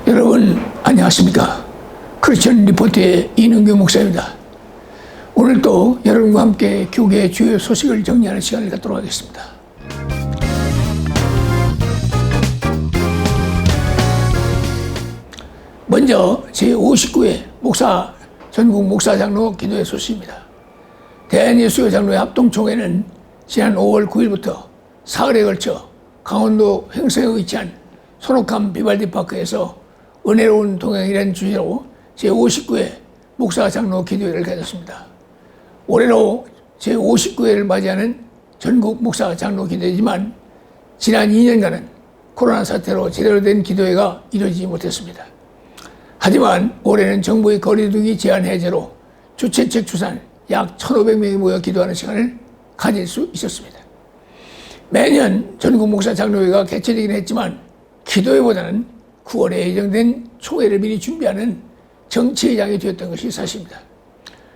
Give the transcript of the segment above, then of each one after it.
여러분 안녕하십니까? 크리스천 리포트의 이능규 목사입니다. 오늘 또 여러분과 함께 교계의 주요 소식을 정리하는 시간을 갖도록 하겠습니다. 먼저 제59회 전국 목사장로 기도회 소식입니다. 대한예수교 장로회 합동총회는 지난 5월 9일부터 사흘에 걸쳐 강원도 횡성에 위치한 손옥함 비발디파크에서 은혜로운 동행이라는 주제로 제59회 목사장로 기도회를 가졌습니다. 올해로 제59회를 맞이하는 전국 목사장로 기도회지만 지난 2년간은 코로나 사태로 제대로 된 기도회가 이루어지지 못했습니다. 하지만 올해는 정부의 거리두기 제한 해제로 주최측 추산 약 1,500명이 모여 기도하는 시간을 가질 수 있었습니다. 매년 전국 목사장로회가 개최되긴 했지만 기도회보다는 9월에 예정된 총회를 미리 준비하는 정치회장이 되었던 것이 사실입니다.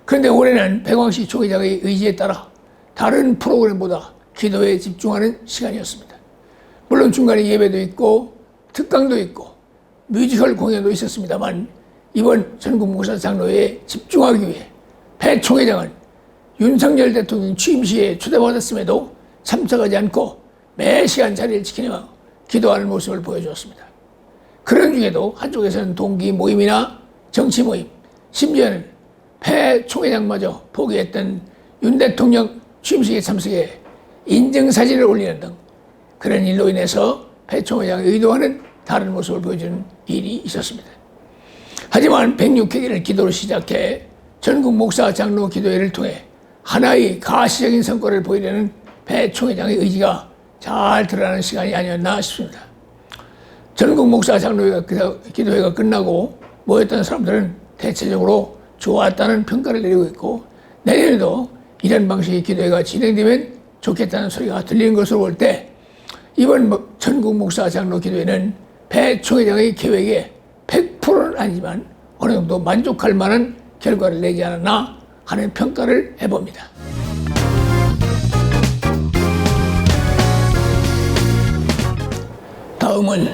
그런데 올해는 백왕시 총회장의 의지에 따라 다른 프로그램보다 기도회에 집중하는 시간이었습니다. 물론 중간에 예배도 있고 특강도 있고 뮤지컬 공연도 있었습니다만 이번 전국 목사장로회에 집중하기 위해 배 총회장은 윤석열 대통령 취임시에 초대받았음에도 참석하지 않고 매 시간 자리를 지키며 기도하는 모습을 보여주었습니다. 그런 중에도 한쪽에서는 동기 모임이나 정치 모임, 심지어는 배 총회장마저 포기했던 윤 대통령 취임식에 참석해 인증사진을 올리는 등 그런 일로 인해서 배 총회장이 의도하는 다른 모습을 보여주는 일이 있었습니다. 하지만 106회기를 기도로 시작해 전국 목사 장로 기도회를 통해 하나의 가시적인 성과를 보이려는 배 총회장의 의지가 잘 드러나는 시간이 아니었나 싶습니다. 전국 목사 장로회가 기도회가 끝나고 모였던 사람들은 대체적으로 좋았다는 평가를 내리고 있고 내년에도 이런 방식의 기도회가 진행되면 좋겠다는 소리가 들리는 것으로 볼 때 이번 전국 목사 장로 기도회는 배 총회장의 계획에 100%는 아니지만 어느 정도 만족할 만한 결과를 내지 않았나 하는 평가를 해봅니다. 다음은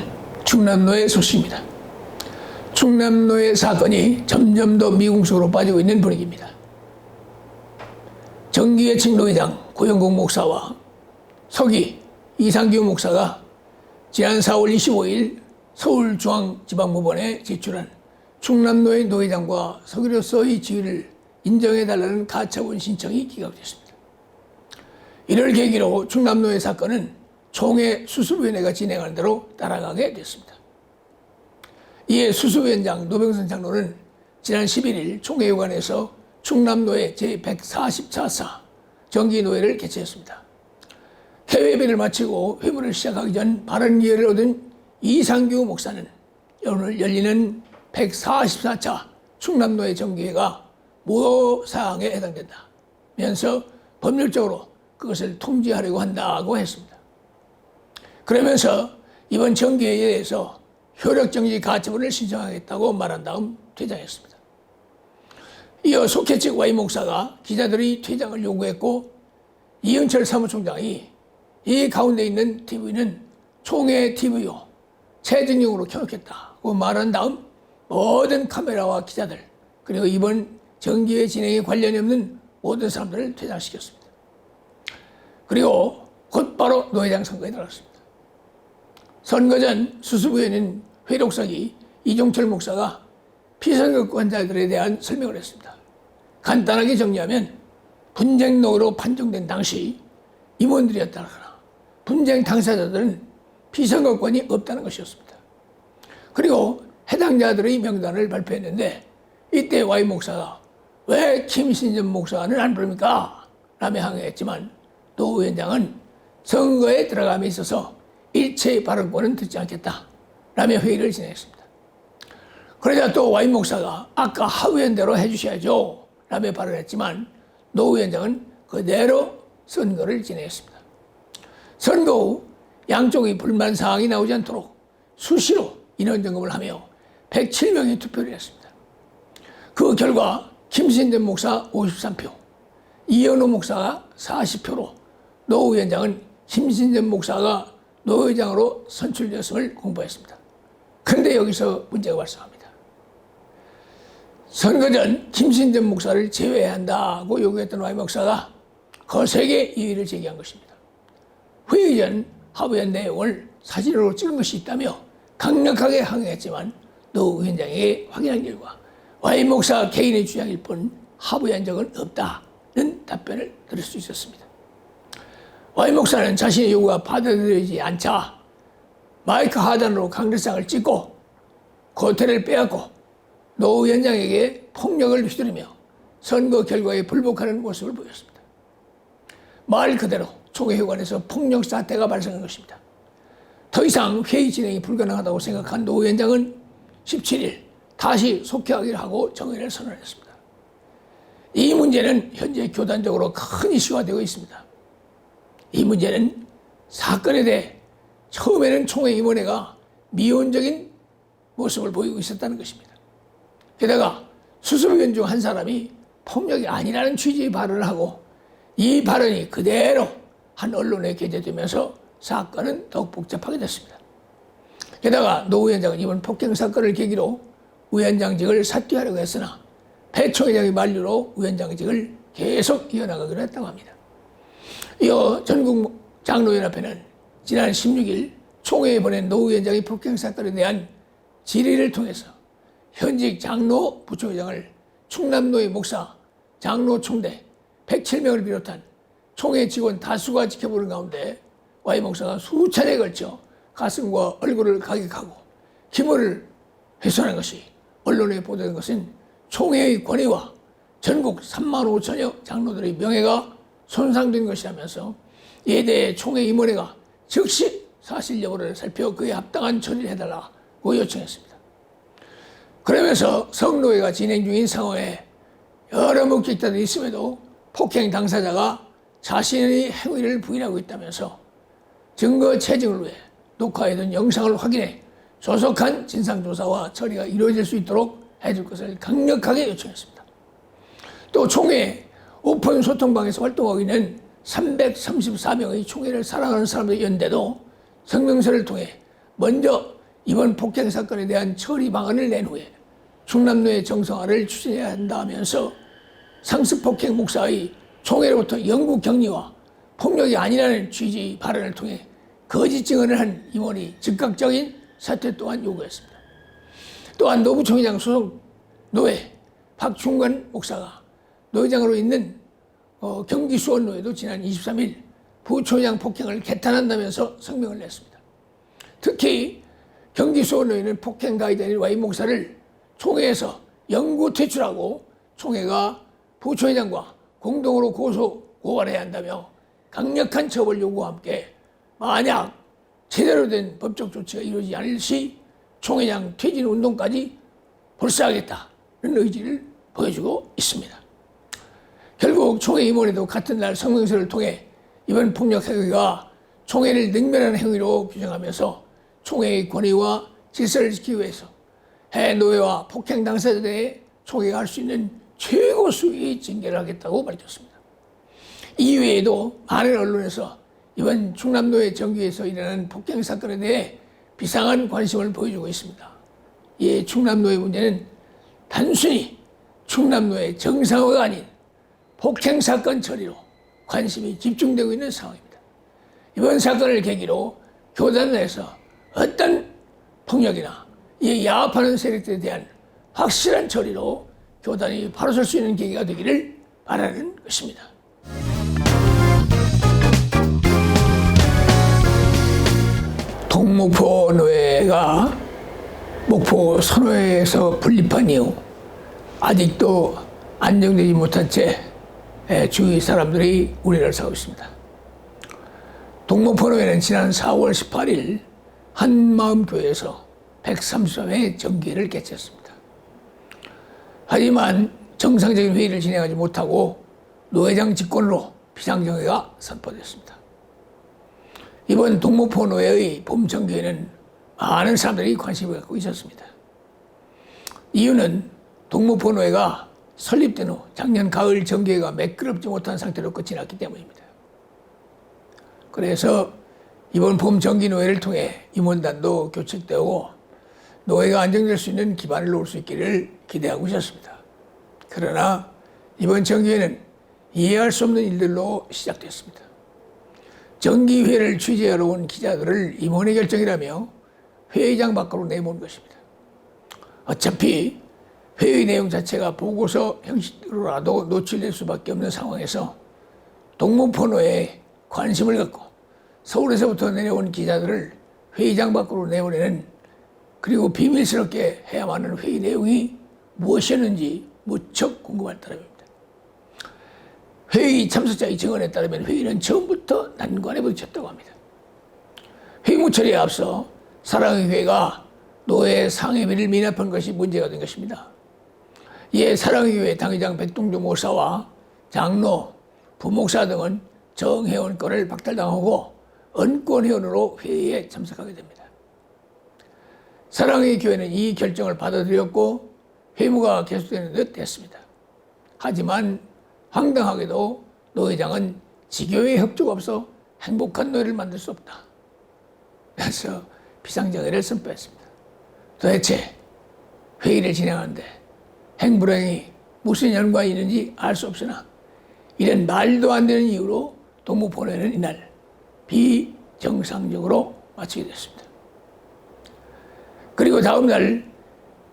충남로의 소식입니다. 충남로의 사건이 점점 더 미궁속으로 빠지고 있는 분위기입니다. 정기회칙 노회장 고영국 목사와 서기 이상규 목사가 지난 4월 25일 서울중앙지방법원에 제출한 충남로의 노회장과 서기로서의 지위를 인정해달라는 가처분 신청이 기각됐습니다. 이를 계기로 충남로의 사건은 총회 수습위원회가 진행하는 대로 따라가게 됐습니다. 이에 수습위원장 노병선 장로는 지난 11일 총회의관에서 충남노회 제144사 정기노회를 개최했습니다. 개회비를 마치고 회부를 시작하기 전 발언 기회를 얻은 이상규 목사는 오늘 열리는 144차 충남노회 정기회가 모사항에 해당된다면서 법률적으로 그것을 통지하려고 한다고 했습니다. 그러면서 이번 정기회의에 대해서 효력정지 가처분을 신청하겠다고 말한 다음 퇴장했습니다. 이어 속해 측 Y 목사가 기자들의 퇴장을 요구했고 이영철 사무총장이 이 가운데 있는 TV는 총회 TV요 최진용으로 켜놓겠다고 말한 다음 모든 카메라와 기자들 그리고 이번 정기회 진행에 관련이 없는 모든 사람들을 퇴장시켰습니다. 그리고 곧바로 노회장 선거에 들어갔습니다. 선거 전 수습위원인 회독석이 이종철 목사가 피선거권자들에 대한 설명을 했습니다. 간단하게 정리하면 분쟁노로 판정된 당시 임원들이었다거나 분쟁 당사자들은 피선거권이 없다는 것이었습니다. 그리고 해당자들의 명단을 발표했는데 이때 Y 목사가 왜 김신전 목사는 안 부릅니까? 라며 항의했지만 노 위원장은 선거에 들어감에 있어서 일체의 발언권은 듣지 않겠다 라며 회의를 진행했습니다. 그러자 또 Y 목사가 아까 하 위원대로 해주셔야죠 라며 발언했지만 노 위원장은 그대로 선거를 진행했습니다. 선거 후 양쪽의 불만 사항이 나오지 않도록 수시로 인원 점검을 하며 107명이 투표를 했습니다. 그 결과 김신전 목사 53표, 이현우 목사가 40표로 노 위원장은 김신전 목사가 노 회장으로 선출되었음을 공보했습니다. 그런데 여기서 문제가 발생합니다. 선거 전 김신전 목사를 제외해야 한다고 요구했던 Y 목사가 거세게 이의를 제기한 것입니다. 회의 전 하부연 내용을 사진으로 찍은 것이 있다며 강력하게 항의했지만 노 위원장에게 확인한 결과 Y 목사 개인의 주장일 뿐 하부한 적은 없다는 답변을 들을 수 있었습니다. Y 목사는 자신의 요구가 받아들여지지 않자 마이크 하단으로 강제상을 찍고 고태를 빼앗고 노 위원장에게 폭력을 휘두르며 선거 결과에 불복하는 모습을 보였습니다. 말 그대로 총회회관에서 폭력 사태가 발생한 것입니다. 더 이상 회의 진행이 불가능하다고 생각한 노 위원장은 17일 다시 속회하기를 하고 정회를 선언했습니다. 이 문제는 현재 교단적으로 큰 이슈가 되고 있습니다. 이 문제는 사건에 대해 처음에는 총회 임원회가 미온적인 모습을 보이고 있었다는 것입니다. 게다가 수습위원 중 한 사람이 폭력이 아니라는 취지의 발언을 하고 이 발언이 그대로 한 언론에 게재되면서 사건은 더욱 복잡하게 됐습니다. 게다가 노 위원장은 이번 폭행 사건을 계기로 위원장직을 사퇴하려고 했으나 배 총회장의 만류로 위원장직을 계속 이어나가기로 했다고 합니다. 이어 전국 장로연합회는 지난 16일 총회에 보낸 노 위원장의 폭행 사건에 대한 질의를 통해서 현직 장로 부총회장을 충남로의 목사, 장로 총대 107명을 비롯한 총회 직원 다수가 지켜보는 가운데 Y 목사가 수차례에 걸쳐 가슴과 얼굴을 가격하고 기물을 훼손한 것이 언론에 보도된 것은 총회의 권위와 전국 3만 5천여 장로들의 명예가 손상된 것이라면서 이에 대해 총회 임원회가 즉시 사실 여부를 살펴 그에 합당한 처리를 해달라고 요청했습니다. 그러면서 성노회가 진행 중인 상황에 여러 목격자들이 있음에도 폭행 당사자가 자신의 행위를 부인하고 있다면서 증거 체증을 위해 녹화해둔 영상을 확인해 조속한 진상조사와 처리가 이루어질 수 있도록 해줄 것을 강력하게 요청했습니다. 또 총회 오픈 소통방에서 활동하고 있는 334명의 총회를 사랑하는 사람들의 연대도 성명서를 통해 먼저 이번 폭행 사건에 대한 처리 방안을 낸 후에 충남로의 정상화를 추진해야 한다면서 상습 폭행 목사의 총회로부터 영구 격리와 폭력이 아니라는 취지의 발언을 통해 거짓 증언을 한 임원이 즉각적인 사퇴 또한 요구했습니다. 또한 노부총회장 소속 노회 박충관 목사가 노회장으로 있는 경기 수원노회도 지난 23일 부총회장 폭행을 개탄한다면서 성명을 냈습니다. 특히 경기 수원노회는 폭행 가이드인 Y 목사를 총회에서 영구 퇴출하고 총회가 부총회장과 공동으로 고발해야 한다며 강력한 처벌 요구와 함께 만약 제대로 된 법적 조치가 이루어지지 않을 시 총회장 퇴진 운동까지 벌써하겠다는 의지를 보여주고 있습니다. 결국 총회 임원회도 같은 날 성명서를 통해 이번 폭력 행위가 총회를 능멸하는 행위로 규정하면서 총회의 권위와 질서를 지키기 위해서 해 노회와 폭행 당사자들에 총회가 할 수 있는 최고 수위의 징계를 하겠다고 밝혔습니다. 이외에도 많은 언론에서 이번 충남노회 정규에서 일어난 폭행 사건에 대해 비상한 관심을 보여주고 있습니다. 이 충남노회 문제는 단순히 충남노회 정상화가 아닌 폭행 사건 처리로 관심이 집중되고 있는 상황입니다. 이번 사건을 계기로 교단 내에서 어떤 폭력이나 이 야합하는 세력들에 대한 확실한 처리로 교단이 바로 설 수 있는 계기가 되기를 바라는 것입니다. 동목포 노회가 목포 선호회에서 분립한 이후 아직도 안정되지 못한 채 주위 사람들이 우려를 사고 있습니다. 동목포 노회는 지난 4월 18일 한마음교회에서 133회 정기회를 개최했습니다. 하지만 정상적인 회의를 진행하지 못하고 노회장 직권으로 비상정회가 선포됐습니다. 이번 동목포 노회의 봄정기회는 많은 사람들이 관심을 갖고 있었습니다. 이유는 동무포노회가 설립된 후 작년 가을 정기회가 매끄럽지 못한 상태로 끝이 났기 때문입니다. 그래서 이번 봄 정기노회를 통해 임원단도 교체되고 노회가 안정될 수 있는 기반을 놓을 수 있기를 기대하고 있었습니다. 그러나 이번 정기회는 이해할 수 없는 일들로 시작됐습니다. 정기회를 취재하러 온 기자들을 임원의 결정이라며 회의장 밖으로 내몬 것입니다. 어차피 회의 내용 자체가 보고서 형식으로라도 노출될 수밖에 없는 상황에서 동무포노회에 관심을 갖고 서울에서부터 내려온 기자들을 회의장 밖으로 내보내는, 그리고 비밀스럽게 해야만 하는 회의 내용이 무엇이었는지 무척 궁금할 따름입니다. 회의 참석자의 증언에 따르면 회의는 처음부터 난관에 부딪혔다고 합니다. 회의문 처리에 앞서 사랑의 교회가 노회 상임위를 미납한 것이 문제가 된 것입니다. 이에 사랑의 교회 당회장 백동주 목사와 장로, 부목사 등은 정회원권을 박탈당하고 언권회원으로 회의에 참석하게 됩니다. 사랑의 교회는 이 결정을 받아들였고 회무가 계속되는 듯 됐습니다. 하지만 황당하게도 노회장은 지교회의 협조가 없어 행복한 노회를 만들 수 없다. 그래서 비상정회를 선포했습니다. 도대체 회의를 진행하는데 행불행이 무슨 연관이 있는지 알 수 없으나 이런 말도 안 되는 이유로 동무포노회는 이날 비정상적으로 마치게 됐습니다. 그리고 다음 날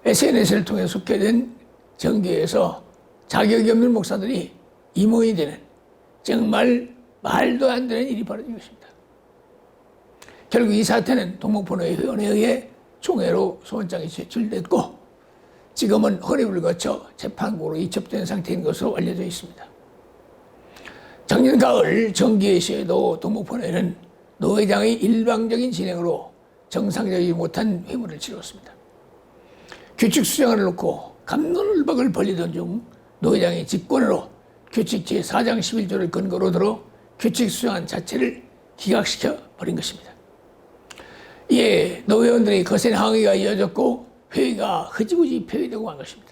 SNS를 통해 속개된 정교회에서 자격이 없는 목사들이 임원이 되는 정말 말도 안 되는 일이 벌어진 것입니다. 결국 이 사태는 동무포노회 회원에 의해 총회로 소원장이 제출됐고 지금은 헌입을 거쳐 재판부로 이첩된 상태인 것으로 알려져 있습니다. 작년 가을 정기회 시에도 동무포노회는 노회장의 일방적인 진행으로 정상적이지 못한 회무를 치렀습니다. 규칙 수정안을 놓고 갑론을박을 벌리던 중 노회장이 직권으로 규칙 제4장 11조를 근거로 들어 규칙 수정안 자체를 기각시켜 버린 것입니다. 이에 노회원들의 거센 항의가 이어졌고 회의가 흐지부지 폐회되고 만 것입니다.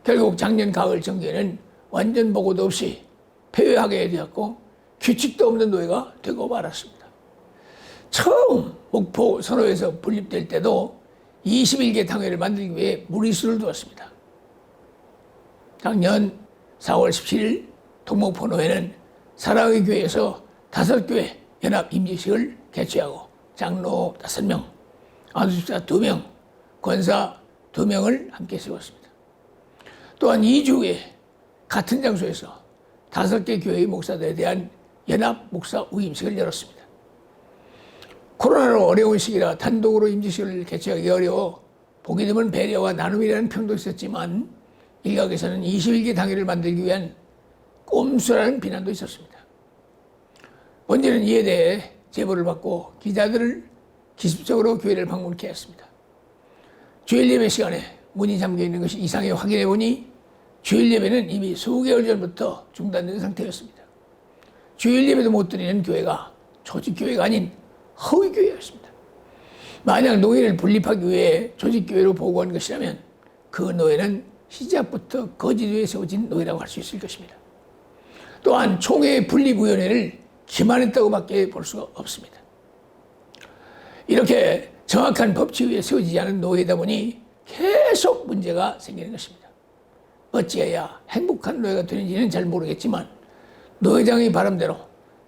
결국 작년 가을 정기회는 완전 보고도 없이 폐회하게 되었고 규칙도 없는 노회가 되고 말았습니다. 처음 목포 선호에서 분립될 때도 21개 당회를 만들기 위해 무리수를 두었습니다. 작년 4월 17일 동무포노회는 사랑의 교회에서 5교회 연합 임직식을 개최하고 장로 5명, 안수집사 2명, 권사 2명을 함께 세웠습니다. 또한 2주 후에 같은 장소에서 5개 교회의 목사들에 대한 연합 목사 우임식을 열었습니다. 코로나로 어려운 시기라 단독으로 임직식을 개최하기 어려워 보기 드문 배려와 나눔이라는 평도 있었지만 일각에서는 21개 당회를 만들기 위한 꼼수라는 비난도 있었습니다. 먼저는 이에 대해 제보를 받고 기자들을 기습적으로 교회를 방문케 했습니다. 주일 예배 시간에 문이 잠겨 있는 것이 이상해 확인해 보니 주일 예배는 이미 수개월 전부터 중단된 상태였습니다. 주일 예배도 못 드리는 교회가 조직교회가 아닌 허위교회였습니다. 만약 노회를 분립하기 위해 조직교회로 보고한 것이라면 그 노회는 시작부터 거짓 위에 세워진 노회라고 할 수 있을 것입니다. 또한 총회 분립위원회를 기만했다고밖에 볼 수가 없습니다. 이렇게 정확한 법칙 위에 세워지지 않은 노회이다 보니 계속 문제가 생기는 것입니다. 어찌해야 행복한 노회가 되는지는 잘 모르겠지만 노회장의 바람대로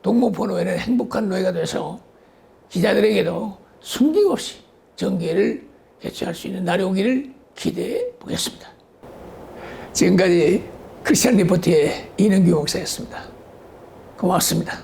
동무포노회는 행복한 노회가 돼서 기자들에게도 숨김없이 정기회를 개최할 수 있는 날이 오기를 기대해 보겠습니다. 지금까지 크리스찬 리포트의 이능규 목사였습니다. 고맙습니다.